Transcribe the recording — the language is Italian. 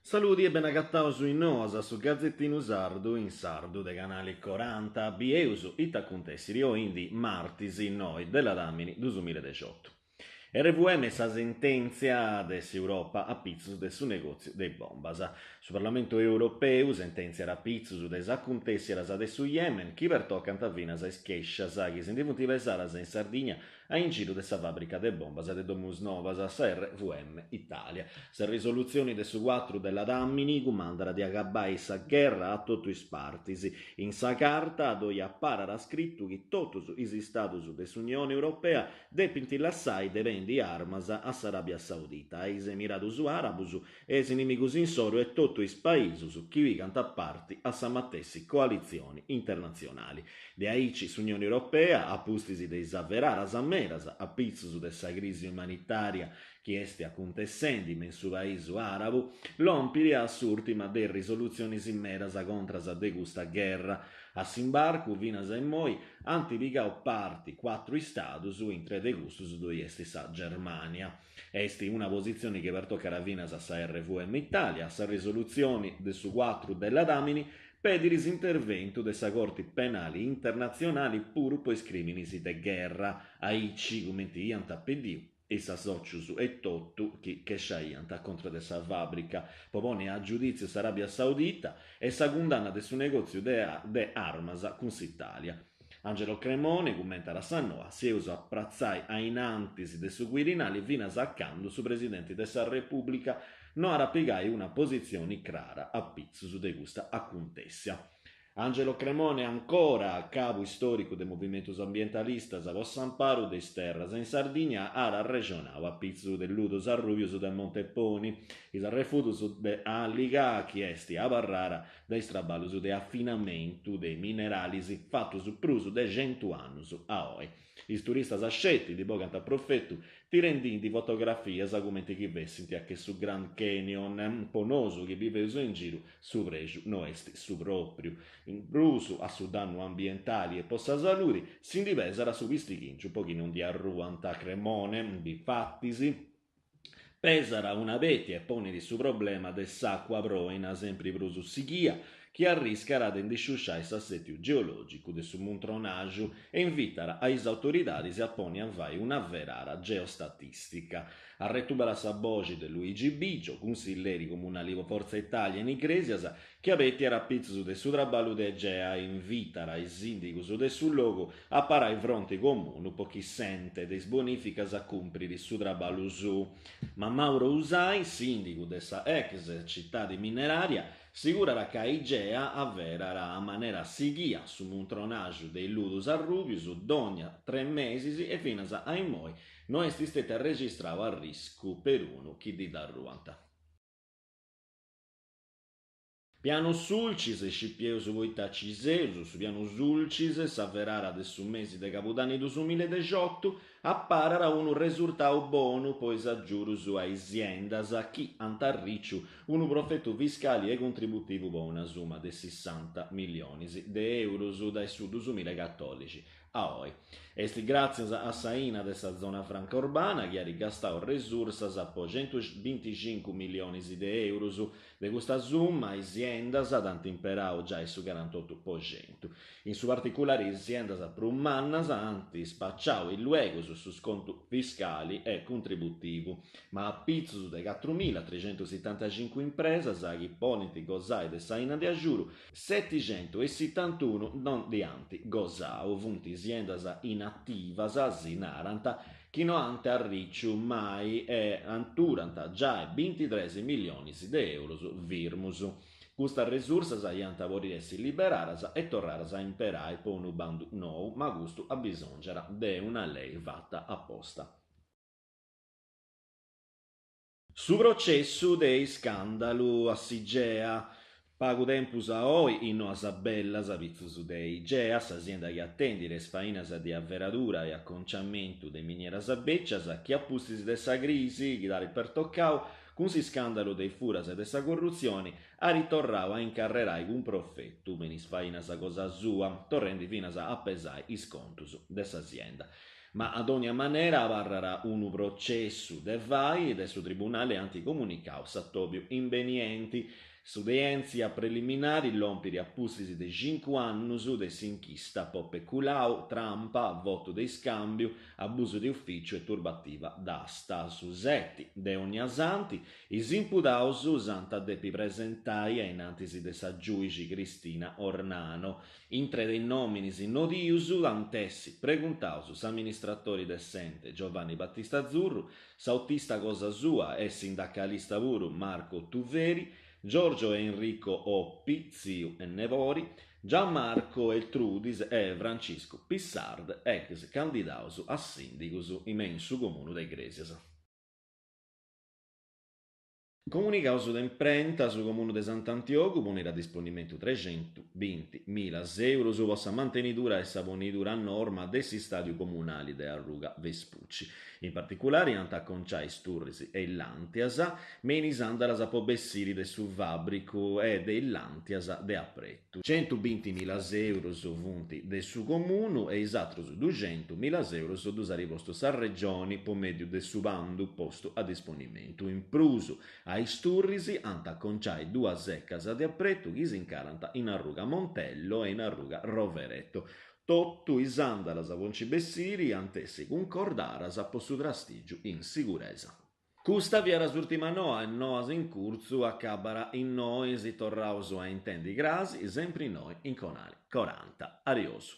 Saluti e ben agattao su Innosa, su Gazzettino Sardu, in Sardu, dei canali 40, Bieusu, Itacuntessiri o Indi, Martisi, noi, della Damini, 2018. RVM sa sentenzia dell'Europa a pizzus del suo negozio dei bombas. Su Parlamento Europeo sentenzia a pizzus des accuntessiras de su Yemen, chi per toccant a vinas e schescias, chi si indivutiva esaras in Sardegna a in giro dessa fabbrica de bombas de Domus Novas, sa RVM Italia. Se risoluzioni de su 4 della Dammini, comandara di agabbai sa guerra a tutti i spartisi. In sa carta dove appara scritto che tutti i stati dell'Unione Europea depinti l'assai de vendi armas a Arabia Saudita, ai Emiratus Arabus e ai inimici insoro e tutti i paesi che vicano a parti a samatessi coalizioni internazionali. De aici s'Unione Europea a pustisi de isavveraras a meras a pizzus dessa crisi umanitaria che este acontecendo in su paese arabo, l'ompiri a s'ultima de risoluzioni immeras contras de gusta guerra. A s'imbarcu vinas e moi antipicau parti 4 status intre de gustus dove esti sa Germania. Esti una posizione che per toccare vinas a sa RVM Italia, a sa risoluzioni de su 4 della Damini, pediris intervento dessa corti penali internazionali pur pois criminis de guerra, aici commenti iant a pediu e sa socius e tottu che sciaiant contro dessa fabbrica, propone a giudizio Arabia Saudita e sa condanna de su negozio de armas con s'Italia. Angelo Cremone commenta la Sannoa, si usa apprazzai ai nantis de su Quirinali fino a saccando su presidente dessa Repubblica non rappigai una posizione clara a pizzo su de gusta acontessia. Angelo Cremone ancora capo storico del movimento ambientalista a Vossamparo de Terras in Sardegna ara regionale a pizzo del Ludo Sarruvius del Monteponi is refutus de alliga chiesti a Barrara dai strabalus de affinamento dei mineralisi fatto su pruso de 100 anni a oi. I turistas ascetti di Bogant a Profetto ti rendi di fotografie argumenti che vessinti anche su Grand Canyon ponoso che vive in giro su Reggio Noesti su proprio in bruso a su danno ambientali e possa saluri si indivesera su vistichinci un pochino di arruanta Cremone di fattisi pesara una vetia e pone di su problema del sacqua broina sempre bruso sighia che arrischerà di indisciusciare il sassetio geologico del suo montronaggio e invitara ai autorità a poni a vai una verara geostatistica. A retubera sabogi de Luigi Bigio, consiglieri comunali Forza Italia in Iglesias, che avete era pizzo de su traballo de Egea invitara i sindicus de sul logo a parai fronte comune, pochi sente de sbonificas a cumprire su traballo su. Ma Mauro Usai, sindico dessa ex città di mineraria, sicura che Igea avvererà a maniera sighia su un tronaggio dei ludus arrubius dogna 3 mesi e fino a imoi non esistete registrava a rischio per uno chi di darruanta. Piano sulcis e scipieus voitaciseus, su piano sulcis s'avverara adesso mesi de Capodanni 2018 apparara un risultato buono pois aggiurus a aziendas a chi antarricciu un profitto fiscale e contributivo per una somma di 60 milioni di euro dai su 2014 a oi. Esti grazie a Saina dessa zona franca urbana che ha rigastato risorse a 125 milioni di euro de questa somma aziendas ad antimperao già su 48%. In su particolare aziendas prummannas anti spacciao il luego su sconto fiscali e contributivo, ma a pizzo de 4.375 imprese che ponenti gozai de Saina di Aggiuru 771 non di anti gozao, vunti aziendas inattivas sinaranta che non ante arricciu mai e anturanta già 23 milioni di euro virmus. Questa risorsa aianta vorirsi liberaras e torraras a imperare per un bando nou, ma gusto a bisogna de una lei fatta apposta. Su processo dei scandalu a Sigea, pago tempus a oi in noasa bellas avizzus dei Geas, azienda che attendi le sfainas di avveradura e acconciamento de minieras beccias, che appustis dessa crisi, che dare per toccau, con si scandalo dei furas e dessa corruzione, a ritorrau a incarrerai un profetto, menis fainas a cosa sua, torrendi finas a pesai i scontus dessa azienda. Ma ad ogni manera varrà un processo de vai del suo tribunale anticomunicao sattobiu invenienti sudienzia preliminari l'ompiri appustisi de 5 anni de s'inchista po peculau, trampa, voto di scambio, abuso di ufficio e turbativa d'asta. Susetti de ogni asanti, is imputaus usanta depi presentai ai nantisi de sa giuici Cristina Ornano. Intre dei nominis in odiusu, antessi preguntaus s'amministratori decente Giovanni Battista Azzurru, sautista cosa sua e sindacalista puru Marco Tuveri, Giorgio Enrico Oppi, Ziu e Nevori, Gianmarco Eltrudis e Francisco Pissard, ex candidaus a sindicus in su comune de Gresias. Comunicaus d'imprenta su comune de Sant'Antioco ponere a disponimento 320.000 euro su vostra mantenitura e sa bonitura a norma dessi stadi comunali de Arruga Vespucci. In particolare antaconciai Sturrisi e l'Antiasa, menisandalas a pobessiri de su Vabrico e de l'Antiasa de Apprettu. 120.000 euro su vunti de su comune e isatros 200.000 euro su dusari vostos a regioni po medio de su bandu posto a disponimento. In prusu ai Sturrisi antaconciai 2 seccas de Apprettu chi si incaranta in Arruga Montello e in Arruga Rovereto. Tottu isandalas a vonci bessiri antessi concordaras a possu trastigiu in sicurezza. Custa vieras ultima noa e noas in curzu accabara in noi si torraus a intendi grasi, sempre noi in conali 40. Ariosu.